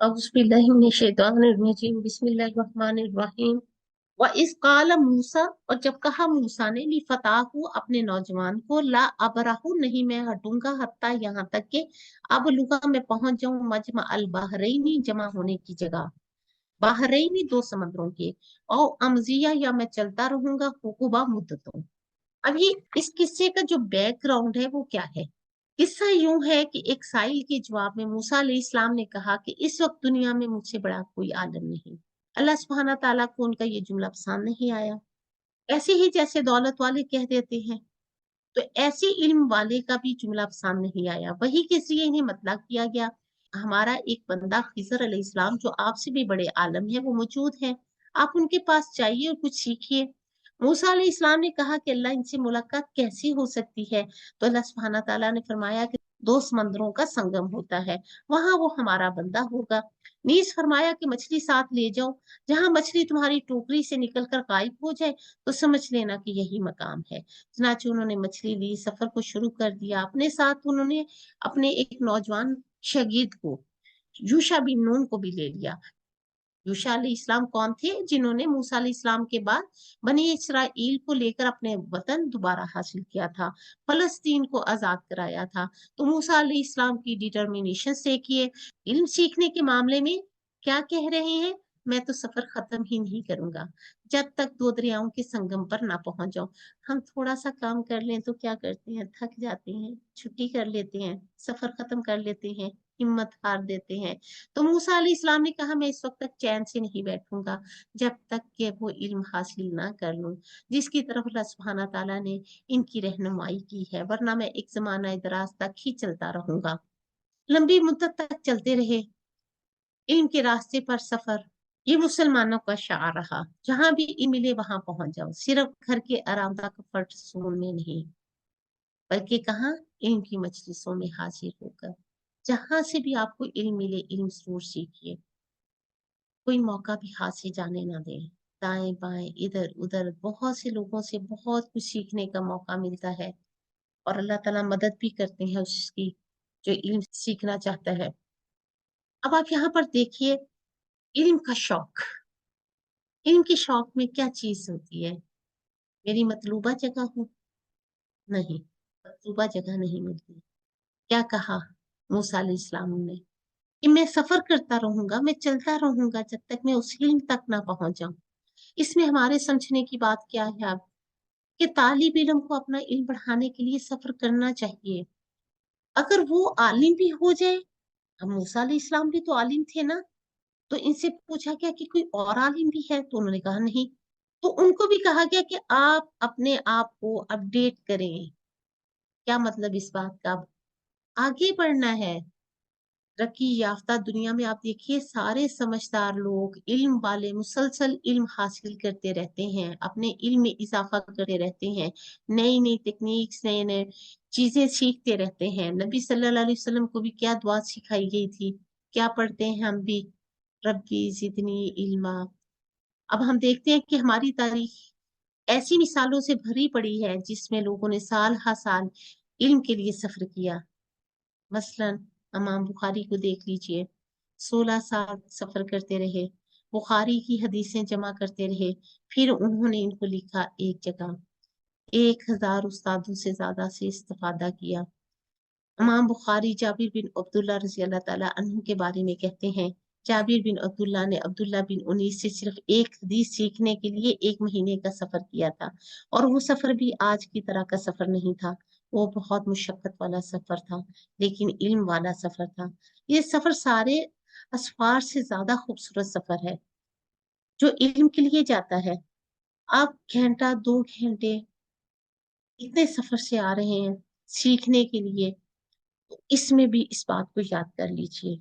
औज़ुबिल्लाहिमिनश्शैतानिर्रजीम बिस्मिल्लाहिर्रहमानिर्रहीम। व इस काल मूसा, और जब कहा मूसा ने ली फताहू अपने नौजवान को, ला अबराहू नहीं मैं हटूंगा, हत्ता यहाँ तक के अब लुगा मैं पहुंच जाऊं मजमा अल बहरैनी जमा होने की जगह, बहरैनी दो समंदरों के, और अमजिया या मैं चलता रहूंगा हुकुबा मुद्दतों। अभी इस किस्से का जो बैकग्राउंड है वो क्या है। किस्सा यूं है कि एक साइल के जवाब में मूसा अलैहिस्सलाम ने कहा कि इस वक्त दुनिया में मुझसे बड़ा कोई आलम नहीं। अल्लाह सुब्हाना ताला को उनका ये जुमला पसंद नहीं आया। ऐसे ही जैसे दौलत वाले कह देते हैं, तो ऐसे इल्म वाले का भी जुमला पसंद नहीं आया। वही के जरिए इन्हें मतलब किया गया। हमारा एक बंदा खिजर अलैहिस्सलाम जो आपसे भी बड़े आलम है वो मौजूद है, आप उनके पास जाइए और कुछ सीखिए। मूसा अलैहिस्सलाम ने कहा कि अल्लाह इनसे मुलाकात कैसी हो सकती है। तो अल्लाह सुब्हाना ताला ने फरमाया कि दो समंदरों का संगम होता है, वहां वो हमारा बंदा होगा। नीज फरमाया कि मछली साथ ले जाओ, जहां मछली तुम्हारी टोकरी से निकलकर गायब हो जाए तो समझ लेना कि यही मकाम है। चुनाचे उन्होंने मछली ली, सफर को शुरू कर दिया। अपने साथ उन्होंने अपने एक नौजवान शागिर्द को, यूशा बिन नून को भी ले लिया। यूशा अलैहिस्सलाम कौन थे? जिन्होंने मूसा अलैहिस्सलाम के बाद बनी इसराइल को लेकर अपने वतन दोबारा हासिल किया था, फलस्तीन को आजाद कराया था। तो मूसा अलैहिस्सलाम की डिटर्मिनेशन देखिए। इल्म सीखने के मामले में क्या कह रहे हैं, मैं तो सफर खत्म ही नहीं करूंगा जब तक दो दरियाओं के संगम पर ना पहुंच जाऊं। हम थोड़ा सा काम कर लें तो क्या करते हैं, थक जाते हैं, छुट्टी कर लेते हैं, सफर खत्म कर लेते हैं, हिम्मत हार देते हैं। तो मूसा अलैहिस्सलाम ने कहा मैं इस वक्त तक चैन से नहीं बैठूंगा जब तक कि वो इल्म हासिल ना कर लूं जिसकी तरफ अल्लाह सुब्हाना ताला ने इनकी रहनुमाई की है, वरना मैं एक जमाना दराज तक ही चलता रहूंगा। लंबी मुद्दत तक चलते रहे इल्म के रास्ते पर सफर। ये मुसलमानों का शार रहा, जहां भी इल्म मिले वहां पहुंच जाओ, सिर्फ घर के आरामदा कफर्ट जोन में नहीं, बल्कि कहाँ, इल्म की मजलिसों में हाजिर होकर। जहां से भी आपको इल्म मिले, इल्म जरूर सीखिए। कोई मौका भी हाथ से जाने ना दें। दाएं बाएं इधर उधर बहुत से लोगों से बहुत कुछ सीखने का मौका मिलता है, और अल्लाह ताला मदद भी करते हैं उसकी जो इल्म सीखना चाहता है। अब आप यहाँ पर देखिए, इल्म का शौक। इल्म के शौक में क्या चीज होती है? मेरी मतलूबा जगह हो? नहीं, मतलूबा जगह नहीं मिलती। क्या कहा मूसा अलैहिस्सलाम ने कि मैं सफर करता रहूंगा, मैं चलता रहूंगा जब तक मैं उस इल्म तक ना पहुंच जाऊं। इसमें हमारे समझने की बात क्या है आप, कि तालिब इल्म को अपना इल्म बढ़ाने के लिए सफर करना चाहिए। अगर वो आलिम भी हो जाए, अब मूसा अलैहिस्सलाम भी तो आलिम थे ना, तो इनसे पूछा गया कि कोई और आलिम भी है, तो उन्होंने कहा नहीं। तो उनको भी कहा गया कि आप अपने आप को अपडेट करें। क्या मतलब इस बात का? आगे बढ़ना है। तरक्की याफ्ता दुनिया में आप देखिए, सारे समझदार लोग, इल्म वाले मुसलसल इल्म हासिल करते रहते हैं, अपने इल्म में इजाफा करते रहते हैं, नई नई टेक्निक्स, नए नए चीजें सीखते रहते हैं। नबी सल्लल्लाहु अलैहि वसल्लम को भी क्या दुआ सिखाई गई थी, क्या पढ़ते हैं हम भी, रब्बी जिदनी इल्मा। अब हम देखते हैं कि हमारी तारीख ऐसी मिसालों से भरी पड़ी है जिसमें लोगों ने साल हर साल इल्म के लिए सफर किया। मसलन इमाम बुखारी को देख लीजिए, 16 साल सफर करते रहे, बुखारी की हदीसें जमा करते रहे, फिर उन्होंने इनको लिखा एक जगह। 1000 उस्तादों से ज्यादा से इस्तेफादा किया। इमाम बुखारी जाबिर बिन अब्दुल्ला रजी अल्लाह ताला अन्हु के बारे में कहते हैं, जाबिर बिन अब्दुल्ला ने अब्दुल्ला बिन उनीस से सिर्फ एक हदीस सीखने के लिए 1 महीने का सफर किया था, और वो सफर भी आज की तरह का सफर नहीं था। वो बहुत मुशक्कत वाला सफर था, लेकिन इल्म वाला सफर था। ये सफर सारे असफार से ज्यादा खूबसूरत सफर है जो इल्म के लिए जाता है। आप घंटा 2 घंटे इतने सफर से आ रहे हैं सीखने के लिए, तो इसमें भी इस बात को याद कर लीजिए,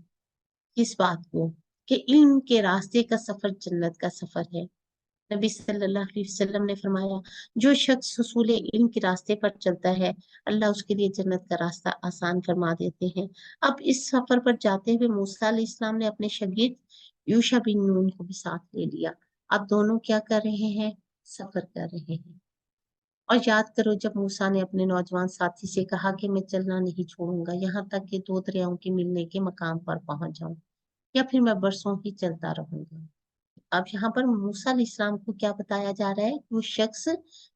किस बात को, कि इल्म के रास्ते का सफर जन्नत का सफर है। नबी सल्लल्लाहु अलैहि वसल्लम ने फरमाया, जो शख्स हुसूल इल्म के रास्ते पर चलता है, अल्लाह उसके लिए जन्नत का रास्ता आसान फरमा देते हैं। अब इस सफर पर जाते हुए मूसा अलैहिस्सलाम ने अपने शागिर्द यूशा बिन नून को भी साथ ले लिया। अब दोनों क्या कर रहे हैं? सफर कर रहे हैं। और याद करो, जब मूसा ने अपने नौजवान साथी से कहा कि मैं चलना नहीं छोड़ूंगा यहाँ तक कि दो दरियाओं के मिलने के मकाम पर पहुंच जाऊं, یا پھر میں برسوں ہی چلتا رہوں گا۔ اب یہاں پر موسیٰ علیہ السلام کو کیا بتایا جا رہا ہے کہ وہ شخص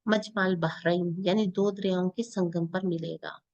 مجمع البحرین یعنی دو دریاؤں کے سنگم پر ملے گا۔